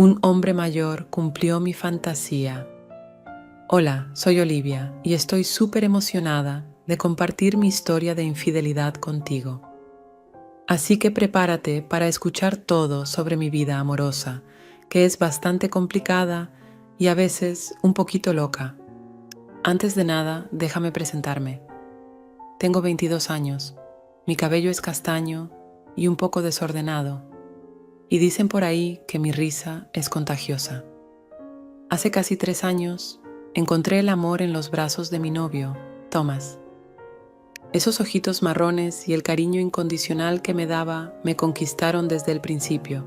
Un hombre mayor cumplió mi fantasía. Hola, soy Olivia y estoy súper emocionada de compartir mi historia de infidelidad contigo. Así que prepárate para escuchar todo sobre mi vida amorosa, que es bastante complicada y a veces un poquito loca. Antes de nada, déjame presentarme. Tengo 22 años, mi cabello es castaño y un poco desordenado, y dicen por ahí que mi risa es contagiosa. Hace casi 3 años, encontré el amor en los brazos de mi novio, Thomas. Esos ojitos marrones y el cariño incondicional que me daba me conquistaron desde el principio.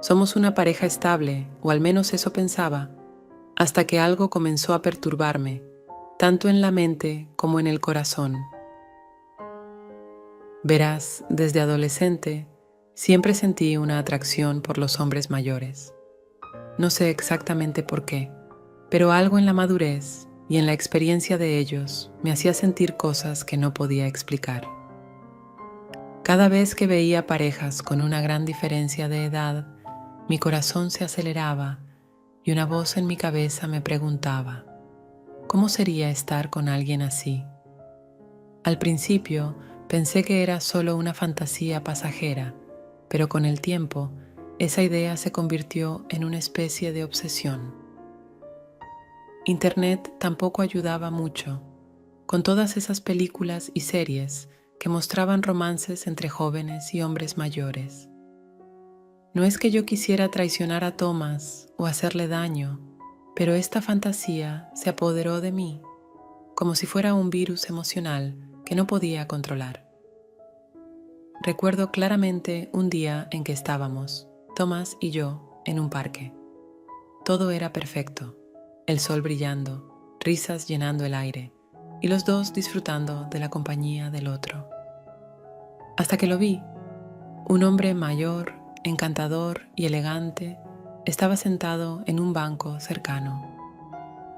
Somos una pareja estable, o al menos eso pensaba, hasta que algo comenzó a perturbarme, tanto en la mente como en el corazón. Verás, desde adolescente, siempre sentí una atracción por los hombres mayores. No sé exactamente por qué, pero algo en la madurez y en la experiencia de ellos me hacía sentir cosas que no podía explicar. Cada vez que veía parejas con una gran diferencia de edad, mi corazón se aceleraba y una voz en mi cabeza me preguntaba, ¿cómo sería estar con alguien así? Al principio pensé que era solo una fantasía pasajera, pero con el tiempo esa idea se convirtió en una especie de obsesión. Internet tampoco ayudaba mucho, con todas esas películas y series que mostraban romances entre jóvenes y hombres mayores. No es que yo quisiera traicionar a Thomas o hacerle daño, pero esta fantasía se apoderó de mí, como si fuera un virus emocional que no podía controlar. Recuerdo claramente un día en que estábamos, Thomas y yo, en un parque. Todo era perfecto, el sol brillando, risas llenando el aire, y los dos disfrutando de la compañía del otro. Hasta que lo vi, un hombre mayor, encantador y elegante, estaba sentado en un banco cercano.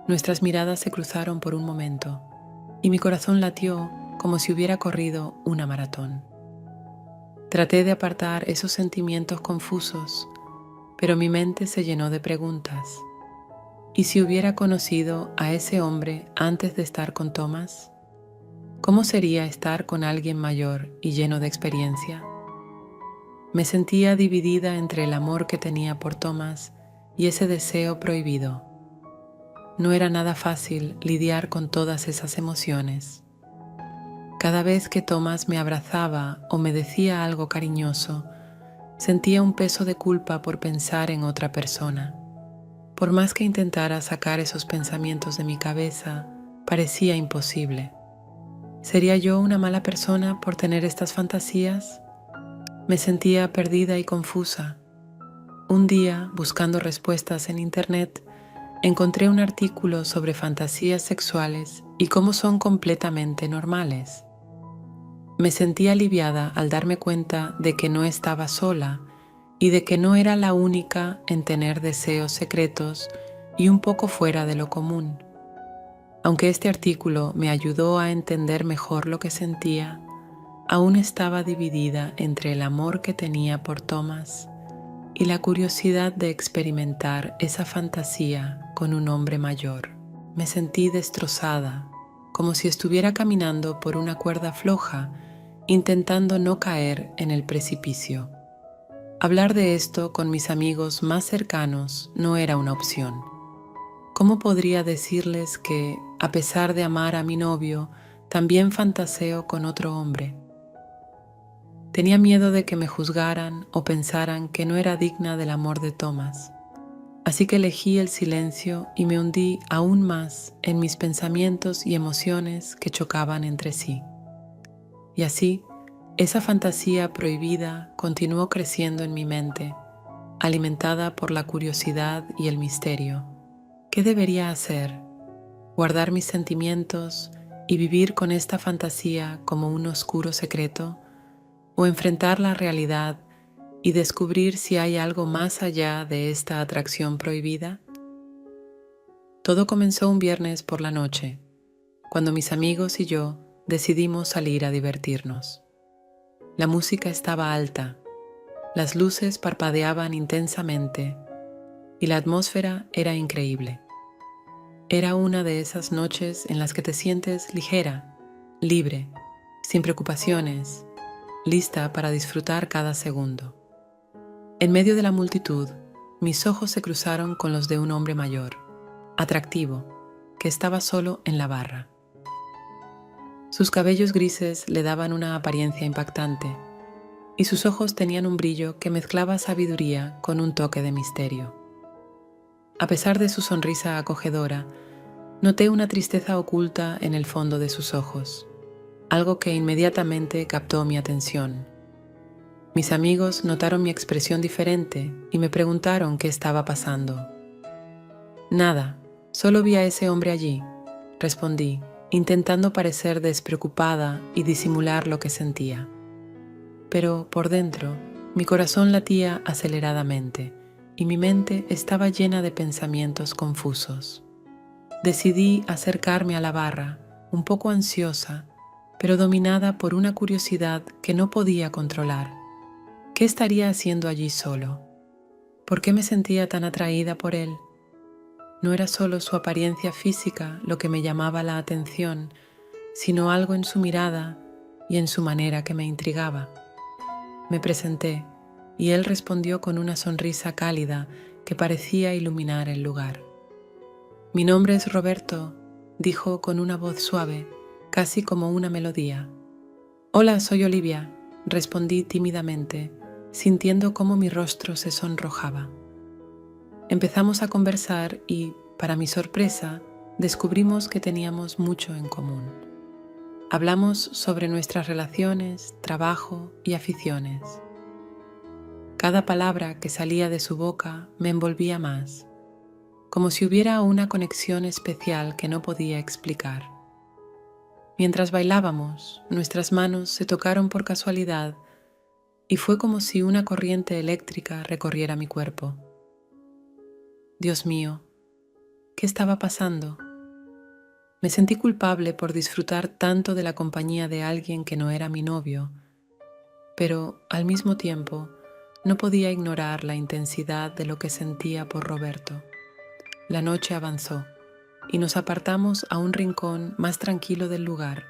Nuestras miradas se cruzaron por un momento, y mi corazón latió como si hubiera corrido una maratón. Traté de apartar esos sentimientos confusos, pero mi mente se llenó de preguntas. ¿Y si hubiera conocido a ese hombre antes de estar con Thomas? ¿Cómo sería estar con alguien mayor y lleno de experiencia? Me sentía dividida entre el amor que tenía por Thomas y ese deseo prohibido. No era nada fácil lidiar con todas esas emociones. Cada vez que Thomas me abrazaba o me decía algo cariñoso, sentía un peso de culpa por pensar en otra persona. Por más que intentara sacar esos pensamientos de mi cabeza, parecía imposible. ¿Sería yo una mala persona por tener estas fantasías? Me sentía perdida y confusa. Un día, buscando respuestas en internet, encontré un artículo sobre fantasías sexuales y cómo son completamente normales. Me sentí aliviada al darme cuenta de que no estaba sola y de que no era la única en tener deseos secretos y un poco fuera de lo común. Aunque este artículo me ayudó a entender mejor lo que sentía, aún estaba dividida entre el amor que tenía por Thomas y la curiosidad de experimentar esa fantasía con un hombre mayor. Me sentí destrozada, como si estuviera caminando por una cuerda floja, intentando no caer en el precipicio. Hablar de esto con mis amigos más cercanos no era una opción. ¿Cómo podría decirles que, a pesar de amar a mi novio, también fantaseo con otro hombre? Tenía miedo de que me juzgaran o pensaran que no era digna del amor de Thomas. Así que elegí el silencio y me hundí aún más en mis pensamientos y emociones que chocaban entre sí. Y así, esa fantasía prohibida continuó creciendo en mi mente, alimentada por la curiosidad y el misterio. ¿Qué debería hacer? ¿Guardar mis sentimientos y vivir con esta fantasía como un oscuro secreto? ¿O enfrentar la realidad y descubrir si hay algo más allá de esta atracción prohibida? Todo comenzó un viernes por la noche, cuando mis amigos y yo decidimos salir a divertirnos. La música estaba alta, Las luces parpadeaban intensamente y la atmósfera era increíble. Era una de esas noches en las que te sientes ligera, libre, sin preocupaciones, lista para disfrutar cada segundo. En medio de la multitud, mis ojos se cruzaron con los de un hombre mayor, atractivo, que estaba solo en la barra. Sus cabellos grises le daban una apariencia impactante, y sus ojos tenían un brillo que mezclaba sabiduría con un toque de misterio. A pesar de su sonrisa acogedora, noté una tristeza oculta en el fondo de sus ojos, algo que inmediatamente captó mi atención. Mis amigos notaron mi expresión diferente y me preguntaron qué estaba pasando. Nada, solo vi a ese hombre allí, respondí, intentando parecer despreocupada y disimular lo que sentía. Pero por dentro, mi corazón latía aceleradamente y mi mente estaba llena de pensamientos confusos. Decidí acercarme a la barra, un poco ansiosa, pero dominada por una curiosidad que no podía controlar. ¿Qué estaría haciendo allí solo? ¿Por qué me sentía tan atraída por él? No era solo su apariencia física lo que me llamaba la atención, sino algo en su mirada y en su manera que me intrigaba. Me presenté y él respondió con una sonrisa cálida que parecía iluminar el lugar. «Mi nombre es Roberto», dijo con una voz suave, casi como una melodía. «Hola, soy Olivia», respondí tímidamente, sintiendo cómo mi rostro se sonrojaba. Empezamos a conversar y, para mi sorpresa, descubrimos que teníamos mucho en común. Hablamos sobre nuestras relaciones, trabajo y aficiones. Cada palabra que salía de su boca me envolvía más, como si hubiera una conexión especial que no podía explicar. Mientras bailábamos, nuestras manos se tocaron por casualidad y fue como si una corriente eléctrica recorriera mi cuerpo. Dios mío, ¿qué estaba pasando? Me sentí culpable por disfrutar tanto de la compañía de alguien que no era mi novio, pero al mismo tiempo no podía ignorar la intensidad de lo que sentía por Roberto. La noche avanzó y nos apartamos a un rincón más tranquilo del lugar,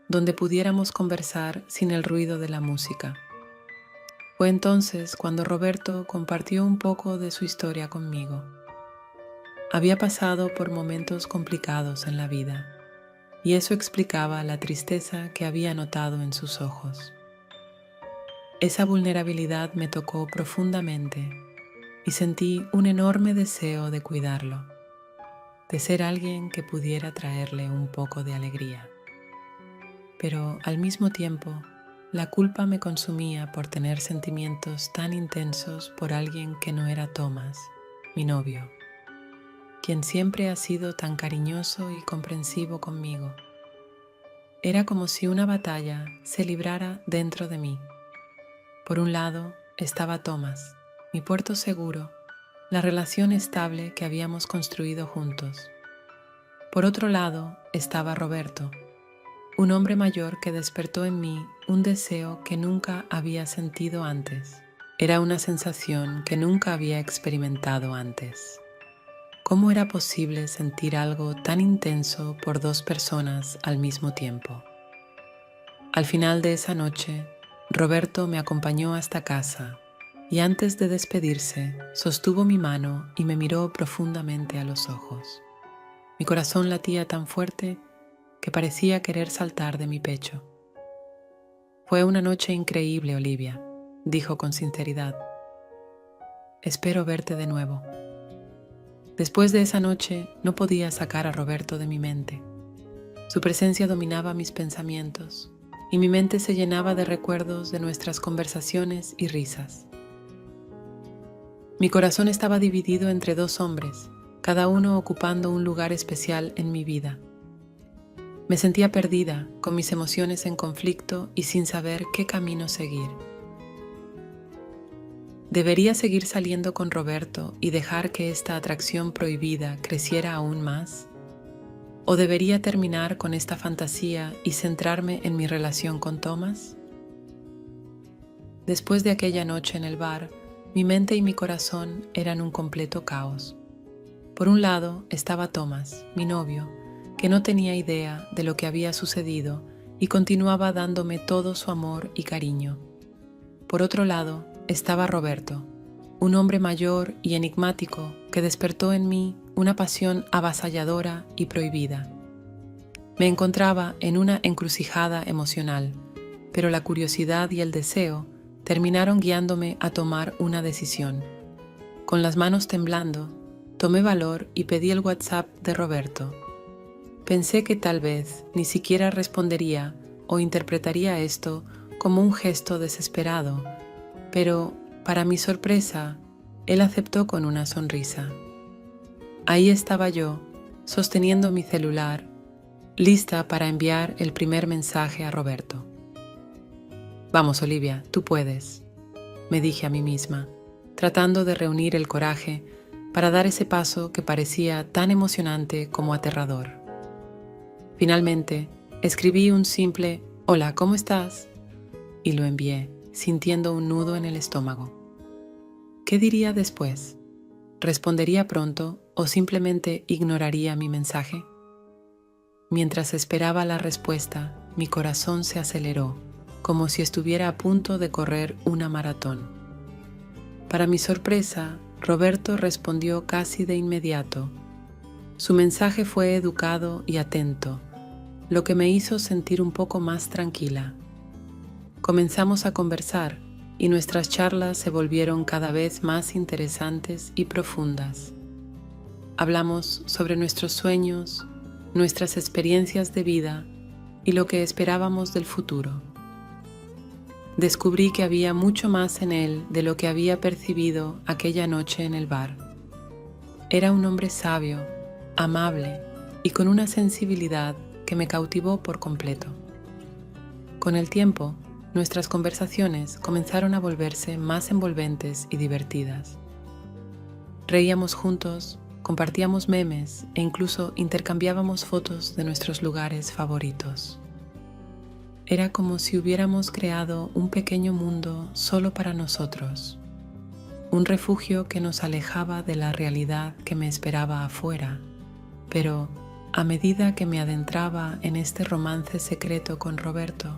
donde pudiéramos conversar sin el ruido de la música. Fue entonces cuando Roberto compartió un poco de su historia conmigo. Había pasado por momentos complicados en la vida, y eso explicaba la tristeza que había notado en sus ojos. Esa vulnerabilidad me tocó profundamente y sentí un enorme deseo de cuidarlo, de ser alguien que pudiera traerle un poco de alegría. Pero al mismo tiempo, la culpa me consumía por tener sentimientos tan intensos por alguien que no era Thomas, mi novio, quien siempre ha sido tan cariñoso y comprensivo conmigo. Era como si una batalla se librara dentro de mí. Por un lado estaba Thomas, mi puerto seguro, la relación estable que habíamos construido juntos. Por otro lado estaba Roberto, un hombre mayor que despertó en mí un deseo que nunca había sentido antes. Era una sensación que nunca había experimentado antes. ¿Cómo era posible sentir algo tan intenso por dos personas al mismo tiempo? Al final de esa noche, Roberto me acompañó hasta casa y antes de despedirse, sostuvo mi mano y me miró profundamente a los ojos. Mi corazón latía tan fuerte que parecía querer saltar de mi pecho. «Fue una noche increíble, Olivia», dijo con sinceridad. «Espero verte de nuevo». Después de esa noche no podía sacar a Roberto de mi mente. Su presencia dominaba mis pensamientos y mi mente se llenaba de recuerdos de nuestras conversaciones y risas. Mi corazón estaba dividido entre dos hombres, cada uno ocupando un lugar especial en mi vida. Me sentía perdida, con mis emociones en conflicto y sin saber qué camino seguir. ¿Debería seguir saliendo con Roberto y dejar que esta atracción prohibida creciera aún más? ¿O debería terminar con esta fantasía y centrarme en mi relación con Thomas? Después de aquella noche en el bar, mi mente y mi corazón eran un completo caos. Por un lado estaba Thomas, mi novio, que no tenía idea de lo que había sucedido y continuaba dándome todo su amor y cariño. Por otro lado estaba Roberto, un hombre mayor y enigmático que despertó en mí una pasión avasalladora y prohibida. Me encontraba en una encrucijada emocional, pero la curiosidad y el deseo terminaron guiándome a tomar una decisión. Con las manos temblando, tomé valor y pedí el WhatsApp de Roberto. Pensé que tal vez ni siquiera respondería o interpretaría esto como un gesto desesperado, pero, para mi sorpresa, él aceptó con una sonrisa. Ahí estaba yo, sosteniendo mi celular, lista para enviar el primer mensaje a Roberto. «Vamos, Olivia, tú puedes», me dije a mí misma, tratando de reunir el coraje para dar ese paso que parecía tan emocionante como aterrador. Finalmente, escribí un simple «Hola, ¿cómo estás?» y lo envié, sintiendo un nudo en el estómago. ¿Qué diría después? ¿Respondería pronto o simplemente ignoraría mi mensaje? Mientras esperaba la respuesta, mi corazón se aceleró, como si estuviera a punto de correr una maratón. Para mi sorpresa, Roberto respondió casi de inmediato. Su mensaje fue educado y atento, lo que me hizo sentir un poco más tranquila. Comenzamos a conversar y nuestras charlas se volvieron cada vez más interesantes y profundas. Hablamos sobre nuestros sueños, nuestras experiencias de vida y lo que esperábamos del futuro. Descubrí que había mucho más en él de lo que había percibido aquella noche en el bar. Era un hombre sabio, amable y con una sensibilidad que me cautivó por completo. Con el tiempo, nuestras conversaciones comenzaron a volverse más envolventes y divertidas. Reíamos juntos, compartíamos memes e incluso intercambiábamos fotos de nuestros lugares favoritos. Era como si hubiéramos creado un pequeño mundo solo para nosotros, un refugio que nos alejaba de la realidad que me esperaba afuera, pero a medida que me adentraba en este romance secreto con Roberto,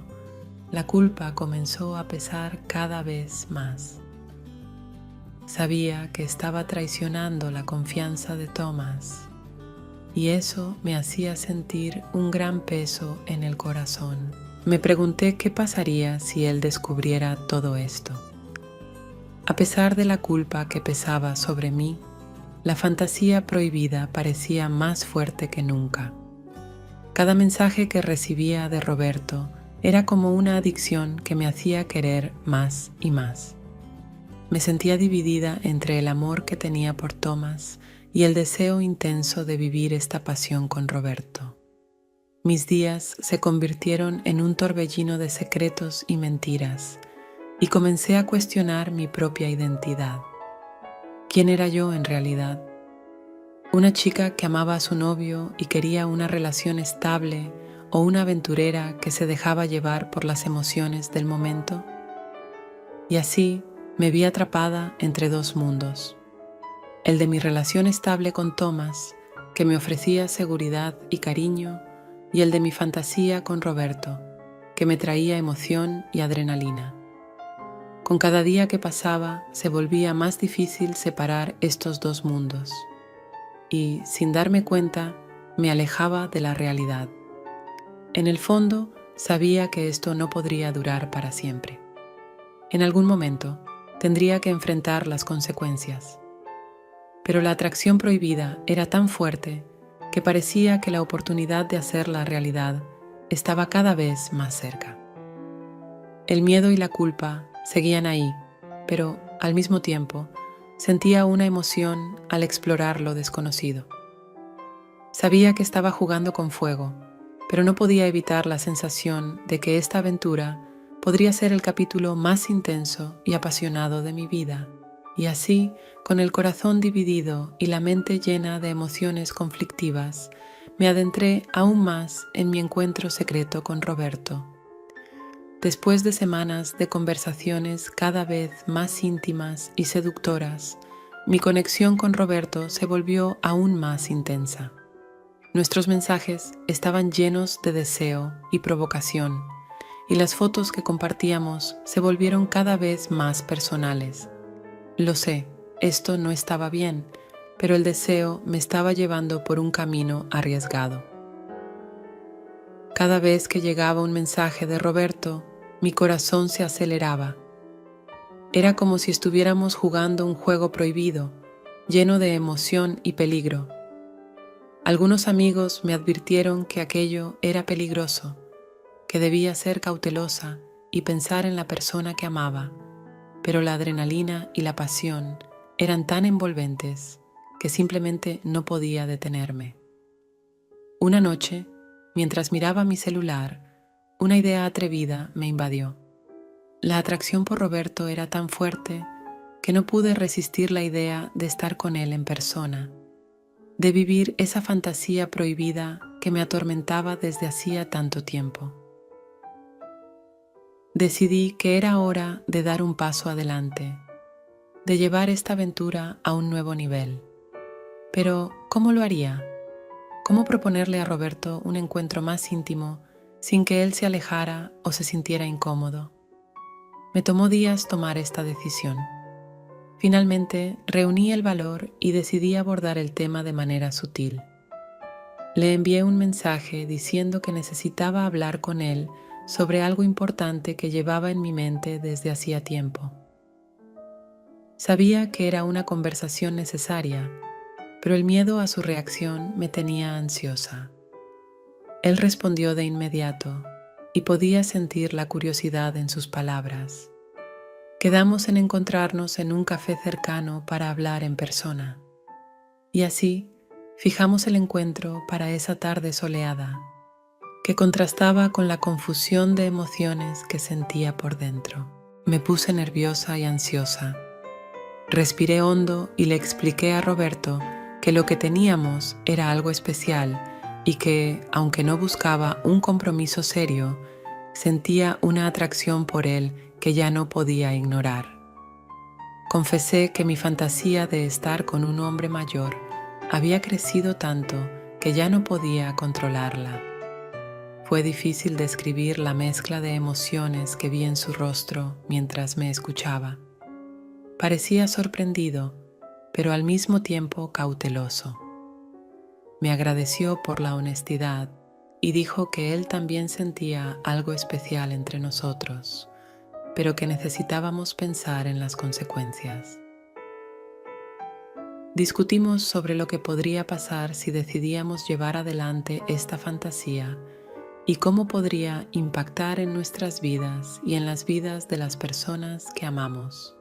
la culpa comenzó a pesar cada vez más. Sabía que estaba traicionando la confianza de Thomas, y eso me hacía sentir un gran peso en el corazón. Me pregunté qué pasaría si él descubriera todo esto. A pesar de la culpa que pesaba sobre mí, la fantasía prohibida parecía más fuerte que nunca. Cada mensaje que recibía de Roberto era como una adicción que me hacía querer más y más. Me sentía dividida entre el amor que tenía por Thomas y el deseo intenso de vivir esta pasión con Roberto. Mis días se convirtieron en un torbellino de secretos y mentiras, y comencé a cuestionar mi propia identidad. ¿Quién era yo en realidad? ¿Una chica que amaba a su novio y quería una relación estable, o una aventurera que se dejaba llevar por las emociones del momento? Y así me vi atrapada entre dos mundos: el de mi relación estable con Thomas, que me ofrecía seguridad y cariño, y el de mi fantasía con Roberto, que me traía emoción y adrenalina. Con cada día que pasaba se volvía más difícil separar estos dos mundos, y, sin darme cuenta, me alejaba de la realidad. En el fondo, sabía que esto no podría durar para siempre. En algún momento, tendría que enfrentar las consecuencias. Pero la atracción prohibida era tan fuerte que parecía que la oportunidad de hacerla realidad estaba cada vez más cerca. El miedo y la culpa seguían ahí, pero, al mismo tiempo, sentía una emoción al explorar lo desconocido. Sabía que estaba jugando con fuego, pero no podía evitar la sensación de que esta aventura podría ser el capítulo más intenso y apasionado de mi vida, y así, con el corazón dividido y la mente llena de emociones conflictivas, me adentré aún más en mi encuentro secreto con Roberto. Después de semanas de conversaciones cada vez más íntimas y seductoras, mi conexión con Roberto se volvió aún más intensa. Nuestros mensajes estaban llenos de deseo y provocación, y las fotos que compartíamos se volvieron cada vez más personales. Lo sé, esto no estaba bien, pero el deseo me estaba llevando por un camino arriesgado. Cada vez que llegaba un mensaje de Roberto, mi corazón se aceleraba. Era como si estuviéramos jugando un juego prohibido, lleno de emoción y peligro. Algunos amigos me advirtieron que aquello era peligroso, que debía ser cautelosa y pensar en la persona que amaba, pero la adrenalina y la pasión eran tan envolventes que simplemente no podía detenerme. Una noche, mientras miraba mi celular, una idea atrevida me invadió. La atracción por Roberto era tan fuerte que no pude resistir la idea de estar con él en persona, de vivir esa fantasía prohibida que me atormentaba desde hacía tanto tiempo. Decidí que era hora de dar un paso adelante, de llevar esta aventura a un nuevo nivel. Pero, ¿cómo lo haría? ¿Cómo proponerle a Roberto un encuentro más íntimo sin que él se alejara o se sintiera incómodo? Me tomó días tomar esta decisión. Finalmente, reuní el valor y decidí abordar el tema de manera sutil. Le envié un mensaje diciendo que necesitaba hablar con él sobre algo importante que llevaba en mi mente desde hacía tiempo. Sabía que era una conversación necesaria, pero el miedo a su reacción me tenía ansiosa. Él respondió de inmediato y podía sentir la curiosidad en sus palabras. Quedamos en encontrarnos en un café cercano para hablar en persona. Y así, fijamos el encuentro para esa tarde soleada, que contrastaba con la confusión de emociones que sentía por dentro. Me puse nerviosa y ansiosa. Respiré hondo y le expliqué a Roberto que lo que teníamos era algo especial y que, aunque no buscaba un compromiso serio, sentía una atracción por él que ya no podía ignorar. Confesé que mi fantasía de estar con un hombre mayor había crecido tanto que ya no podía controlarla. Fue difícil describir la mezcla de emociones que vi en su rostro mientras me escuchaba. Parecía sorprendido, pero al mismo tiempo cauteloso. Me agradeció por la honestidad y dijo que él también sentía algo especial entre nosotros, pero que necesitábamos pensar en las consecuencias. Discutimos sobre lo que podría pasar si decidíamos llevar adelante esta fantasía y cómo podría impactar en nuestras vidas y en las vidas de las personas que amamos.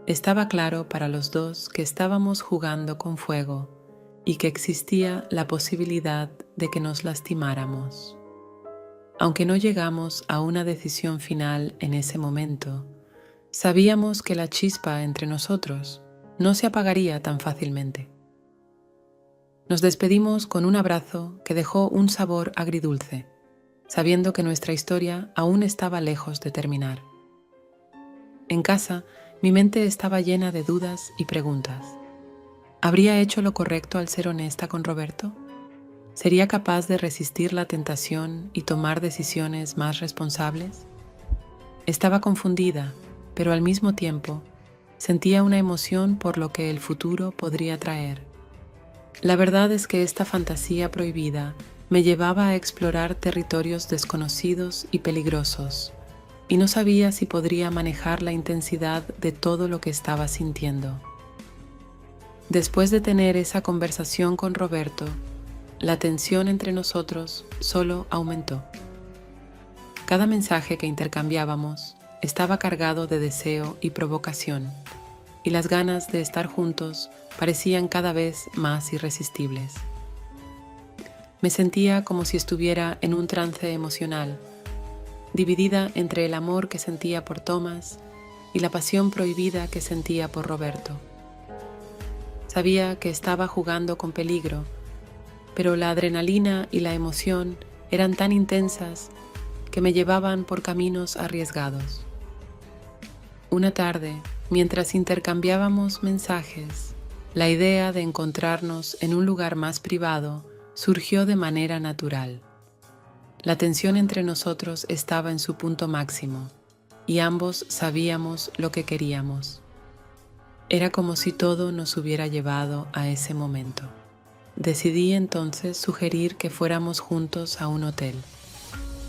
Estaba claro para los dos que estábamos jugando con fuego y que existía la posibilidad de que nos lastimáramos. Aunque no llegamos a una decisión final en ese momento, sabíamos que la chispa entre nosotros no se apagaría tan fácilmente. Nos despedimos con un abrazo que dejó un sabor agridulce, sabiendo que nuestra historia aún estaba lejos de terminar. En casa, mi mente estaba llena de dudas y preguntas. ¿Habría hecho lo correcto al ser honesta con Roberto? ¿Sería capaz de resistir la tentación y tomar decisiones más responsables? Estaba confundida, pero al mismo tiempo sentía una emoción por lo que el futuro podría traer. La verdad es que esta fantasía prohibida me llevaba a explorar territorios desconocidos y peligrosos, y no sabía si podría manejar la intensidad de todo lo que estaba sintiendo. Después de tener esa conversación con Roberto, la tensión entre nosotros solo aumentó. Cada mensaje que intercambiábamos estaba cargado de deseo y provocación, y las ganas de estar juntos parecían cada vez más irresistibles. Me sentía como si estuviera en un trance emocional, dividida entre el amor que sentía por Thomas y la pasión prohibida que sentía por Roberto. Sabía que estaba jugando con peligro, pero la adrenalina y la emoción eran tan intensas que me llevaban por caminos arriesgados. Una tarde, mientras intercambiábamos mensajes, la idea de encontrarnos en un lugar más privado surgió de manera natural. La tensión entre nosotros estaba en su punto máximo y ambos sabíamos lo que queríamos. Era como si todo nos hubiera llevado a ese momento. Decidí entonces sugerir que fuéramos juntos a un hotel.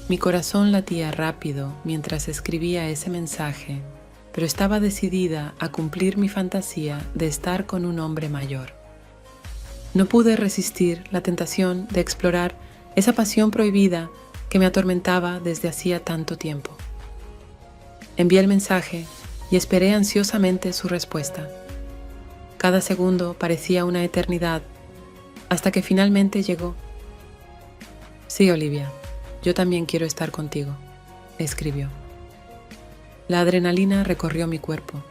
Mi corazón latía rápido mientras escribía ese mensaje, pero estaba decidida a cumplir mi fantasía de estar con un hombre mayor. No pude resistir la tentación de explorar esa pasión prohibida que me atormentaba desde hacía tanto tiempo. Envié el mensaje y esperé ansiosamente su respuesta. Cada segundo parecía una eternidad, hasta que finalmente llegó. «Sí, Olivia, yo también quiero estar contigo», escribió. La adrenalina recorrió mi cuerpo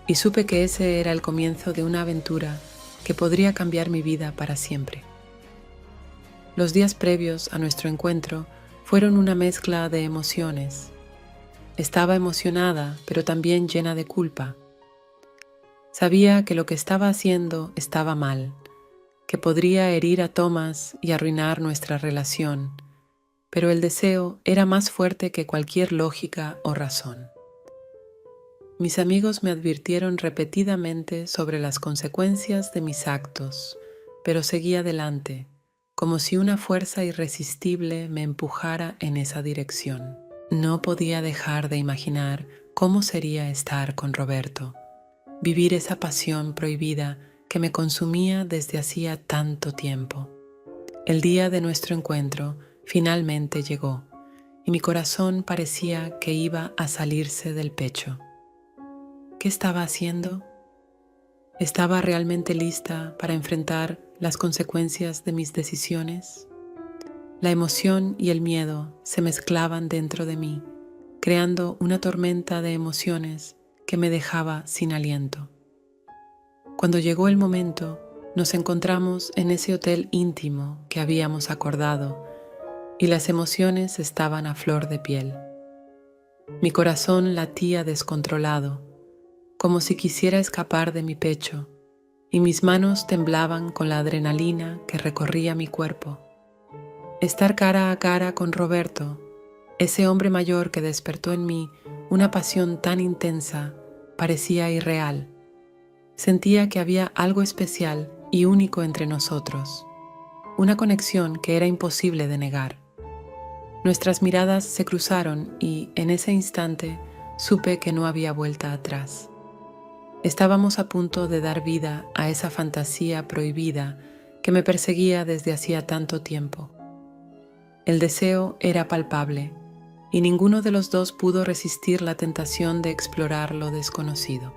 y supe que ese era el comienzo de una aventura que podría cambiar mi vida para siempre. Los días previos a nuestro encuentro fueron una mezcla de emociones. Estaba emocionada, pero también llena de culpa. Sabía que lo que estaba haciendo estaba mal, que podría herir a Thomas y arruinar nuestra relación, pero el deseo era más fuerte que cualquier lógica o razón. Mis amigos me advirtieron repetidamente sobre las consecuencias de mis actos, pero seguí adelante, como si una fuerza irresistible me empujara en esa dirección. No podía dejar de imaginar cómo sería estar con Roberto, vivir esa pasión prohibida que me consumía desde hacía tanto tiempo. El día de nuestro encuentro finalmente llegó y mi corazón parecía que iba a salirse del pecho. ¿Qué estaba haciendo? ¿Estaba realmente lista para enfrentar las consecuencias de mis decisiones? La emoción y el miedo se mezclaban dentro de mí, creando una tormenta de emociones que me dejaba sin aliento. Cuando llegó el momento, nos encontramos en ese hotel íntimo que habíamos acordado y las emociones estaban a flor de piel. Mi corazón latía descontrolado, como si quisiera escapar de mi pecho, y mis manos temblaban con la adrenalina que recorría mi cuerpo. Estar cara a cara con Roberto, ese hombre mayor que despertó en mí una pasión tan intensa, parecía irreal. Sentía que había algo especial y único entre nosotros, una conexión que era imposible de negar. Nuestras miradas se cruzaron y, en ese instante, supe que no había vuelta atrás. Estábamos a punto de dar vida a esa fantasía prohibida que me perseguía desde hacía tanto tiempo. El deseo era palpable y ninguno de los dos pudo resistir la tentación de explorar lo desconocido.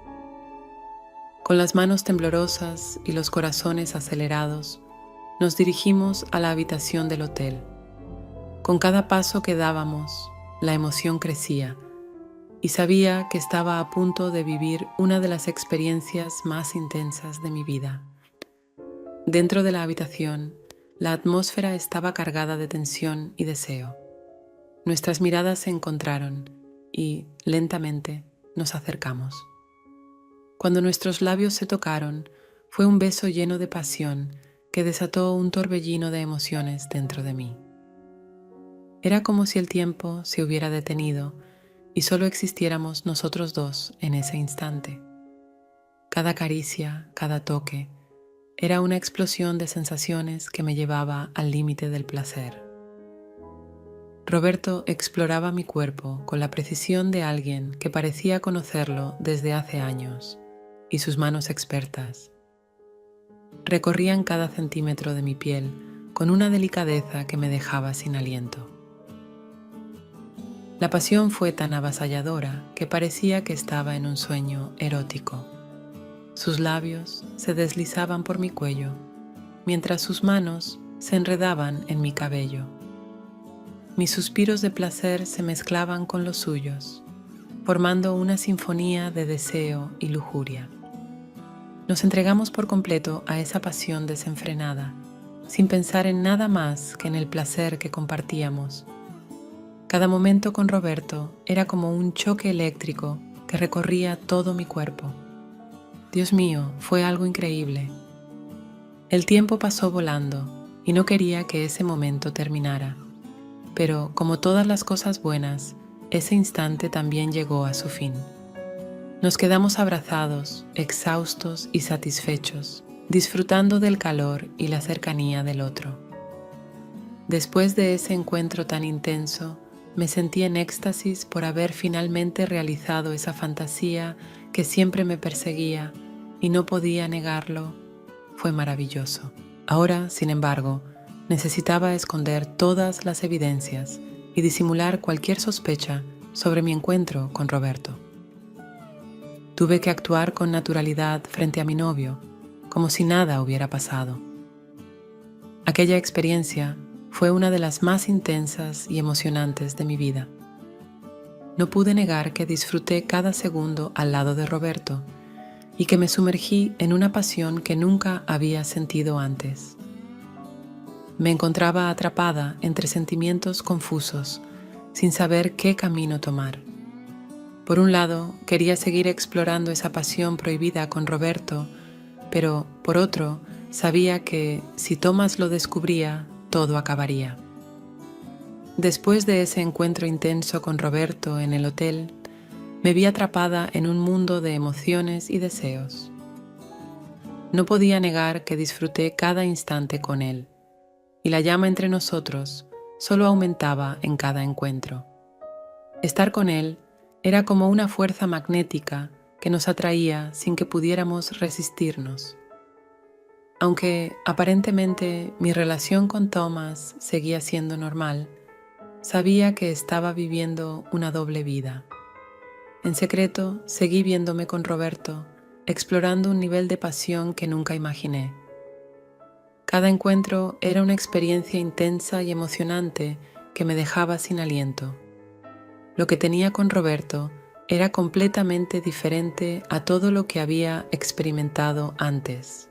Con las manos temblorosas y los corazones acelerados, nos dirigimos a la habitación del hotel. Con cada paso que dábamos, la emoción crecía, y sabía que estaba a punto de vivir una de las experiencias más intensas de mi vida. Dentro de la habitación, la atmósfera estaba cargada de tensión y deseo. Nuestras miradas se encontraron y, lentamente, nos acercamos. Cuando nuestros labios se tocaron, fue un beso lleno de pasión que desató un torbellino de emociones dentro de mí. Era como si el tiempo se hubiera detenido y solo existiéramos nosotros dos en ese instante. Cada caricia, cada toque, era una explosión de sensaciones que me llevaba al límite del placer. Roberto exploraba mi cuerpo con la precisión de alguien que parecía conocerlo desde hace años, y sus manos expertas recorrían cada centímetro de mi piel con una delicadeza que me dejaba sin aliento. La pasión fue tan avasalladora que parecía que estaba en un sueño erótico. Sus labios se deslizaban por mi cuello, mientras sus manos se enredaban en mi cabello. Mis suspiros de placer se mezclaban con los suyos, formando una sinfonía de deseo y lujuria. Nos entregamos por completo a esa pasión desenfrenada, sin pensar en nada más que en el placer que compartíamos. Cada momento con Roberto era como un choque eléctrico que recorría todo mi cuerpo. Dios mío, fue algo increíble. El tiempo pasó volando y no quería que ese momento terminara. Pero, como todas las cosas buenas, ese instante también llegó a su fin. Nos quedamos abrazados, exhaustos y satisfechos, disfrutando del calor y la cercanía del otro. Después de ese encuentro tan intenso, me sentí en éxtasis por haber finalmente realizado esa fantasía que siempre me perseguía y no podía negarlo. Fue maravilloso. Ahora, sin embargo, necesitaba esconder todas las evidencias y disimular cualquier sospecha sobre mi encuentro con Roberto. Tuve que actuar con naturalidad frente a mi novio, como si nada hubiera pasado. Aquella experiencia fue una de las más intensas y emocionantes de mi vida. No pude negar que disfruté cada segundo al lado de Roberto y que me sumergí en una pasión que nunca había sentido antes. Me encontraba atrapada entre sentimientos confusos, sin saber qué camino tomar. Por un lado, quería seguir explorando esa pasión prohibida con Roberto, pero por otro, sabía que si Thomas lo descubría, todo acabaría. Después de ese encuentro intenso con Roberto en el hotel, me vi atrapada en un mundo de emociones y deseos. No podía negar que disfruté cada instante con él, y la llama entre nosotros solo aumentaba en cada encuentro. Estar con él era como una fuerza magnética que nos atraía sin que pudiéramos resistirnos. Aunque aparentemente mi relación con Thomas seguía siendo normal, sabía que estaba viviendo una doble vida. En secreto, seguí viéndome con Roberto, explorando un nivel de pasión que nunca imaginé. Cada encuentro era una experiencia intensa y emocionante que me dejaba sin aliento. Lo que tenía con Roberto era completamente diferente a todo lo que había experimentado antes.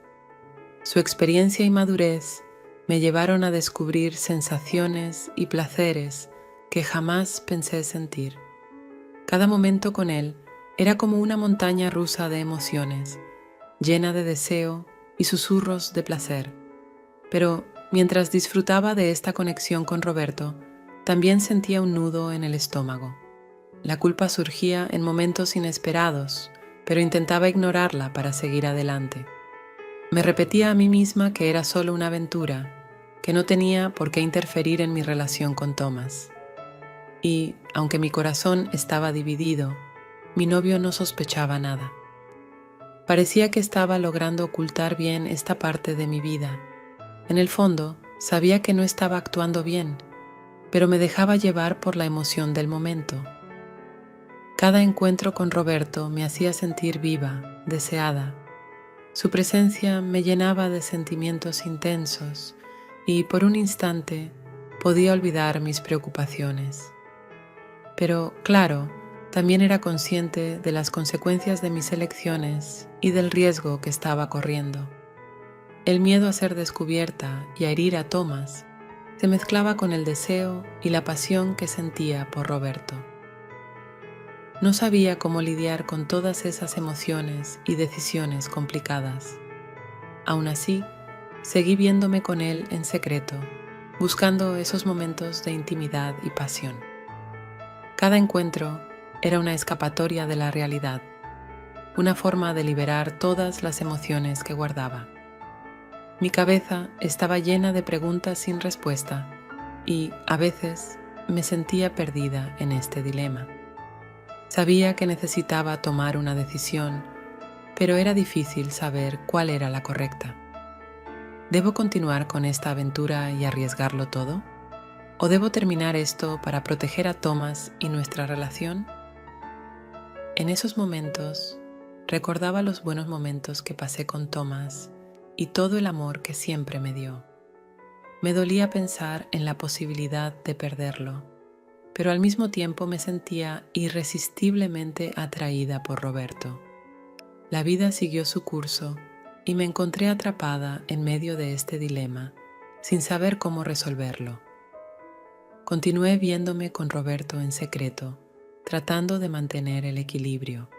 Su experiencia y madurez me llevaron a descubrir sensaciones y placeres que jamás pensé sentir. Cada momento con él era como una montaña rusa de emociones, llena de deseo y susurros de placer. Pero mientras disfrutaba de esta conexión con Roberto, también sentía un nudo en el estómago. La culpa surgía en momentos inesperados, pero intentaba ignorarla para seguir adelante. Me repetía a mí misma que era solo una aventura, que no tenía por qué interferir en mi relación con Thomas. Y, aunque mi corazón estaba dividido, mi novio no sospechaba nada. Parecía que estaba logrando ocultar bien esta parte de mi vida. En el fondo, sabía que no estaba actuando bien, pero me dejaba llevar por la emoción del momento. Cada encuentro con Roberto me hacía sentir viva, deseada. Su presencia me llenaba de sentimientos intensos y por un instante podía olvidar mis preocupaciones. Pero, claro, también era consciente de las consecuencias de mis elecciones y del riesgo que estaba corriendo. El miedo a ser descubierta y a herir a Thomas se mezclaba con el deseo y la pasión que sentía por Roberto. No sabía cómo lidiar con todas esas emociones y decisiones complicadas. Aún así, seguí viéndome con él en secreto, buscando esos momentos de intimidad y pasión. Cada encuentro era una escapatoria de la realidad, una forma de liberar todas las emociones que guardaba. Mi cabeza estaba llena de preguntas sin respuesta y, a veces, me sentía perdida en este dilema. Sabía que necesitaba tomar una decisión, pero era difícil saber cuál era la correcta. ¿Debo continuar con esta aventura y arriesgarlo todo? ¿O debo terminar esto para proteger a Thomas y nuestra relación? En esos momentos, recordaba los buenos momentos que pasé con Thomas y todo el amor que siempre me dio. Me dolía pensar en la posibilidad de perderlo, pero al mismo tiempo me sentía irresistiblemente atraída por Roberto. La vida siguió su curso y me encontré atrapada en medio de este dilema, sin saber cómo resolverlo. continué viéndome con Roberto en secreto, tratando de mantener el equilibrio.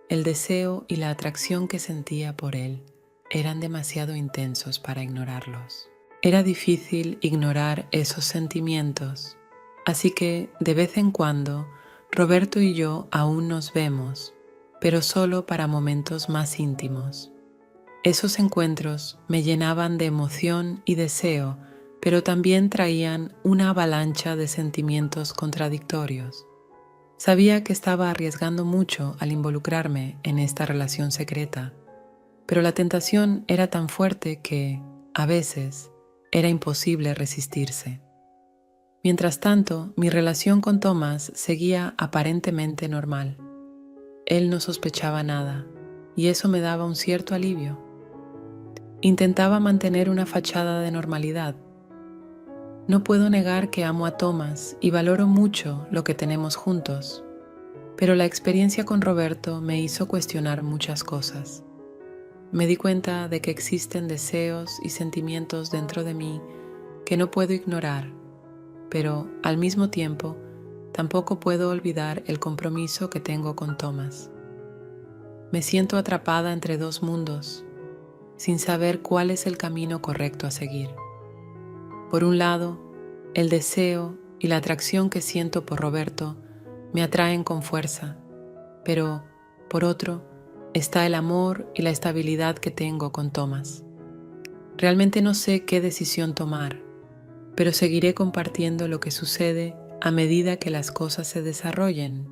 El deseo y la atracción que sentía por él eran demasiado intensos para ignorarlos. Era difícil ignorar esos sentimientos, así que de vez en cuando Roberto y yo aún nos vemos, pero solo para momentos más íntimos. Esos encuentros me llenaban de emoción y deseo, pero también traían una avalancha de sentimientos contradictorios. Sabía que estaba arriesgando mucho al involucrarme en esta relación secreta, pero la tentación era tan fuerte que, a veces, era imposible resistirse. Mientras tanto, mi relación con Thomas seguía aparentemente normal. Él no sospechaba nada, y eso me daba un cierto alivio. Intentaba mantener una fachada de normalidad. No puedo negar que amo a Thomas y valoro mucho lo que tenemos juntos, pero la experiencia con Roberto me hizo cuestionar muchas cosas. Me di cuenta de que existen deseos y sentimientos dentro de mí que no puedo ignorar, pero al mismo tiempo tampoco puedo olvidar el compromiso que tengo con Thomas. Me siento atrapada entre dos mundos, sin saber cuál es el camino correcto a seguir. Por un lado, el deseo y la atracción que siento por Roberto me atraen con fuerza, pero, por otro, está el amor y la estabilidad que tengo con Thomas. Realmente no sé qué decisión tomar, pero seguiré compartiendo lo que sucede a medida que las cosas se desarrollen.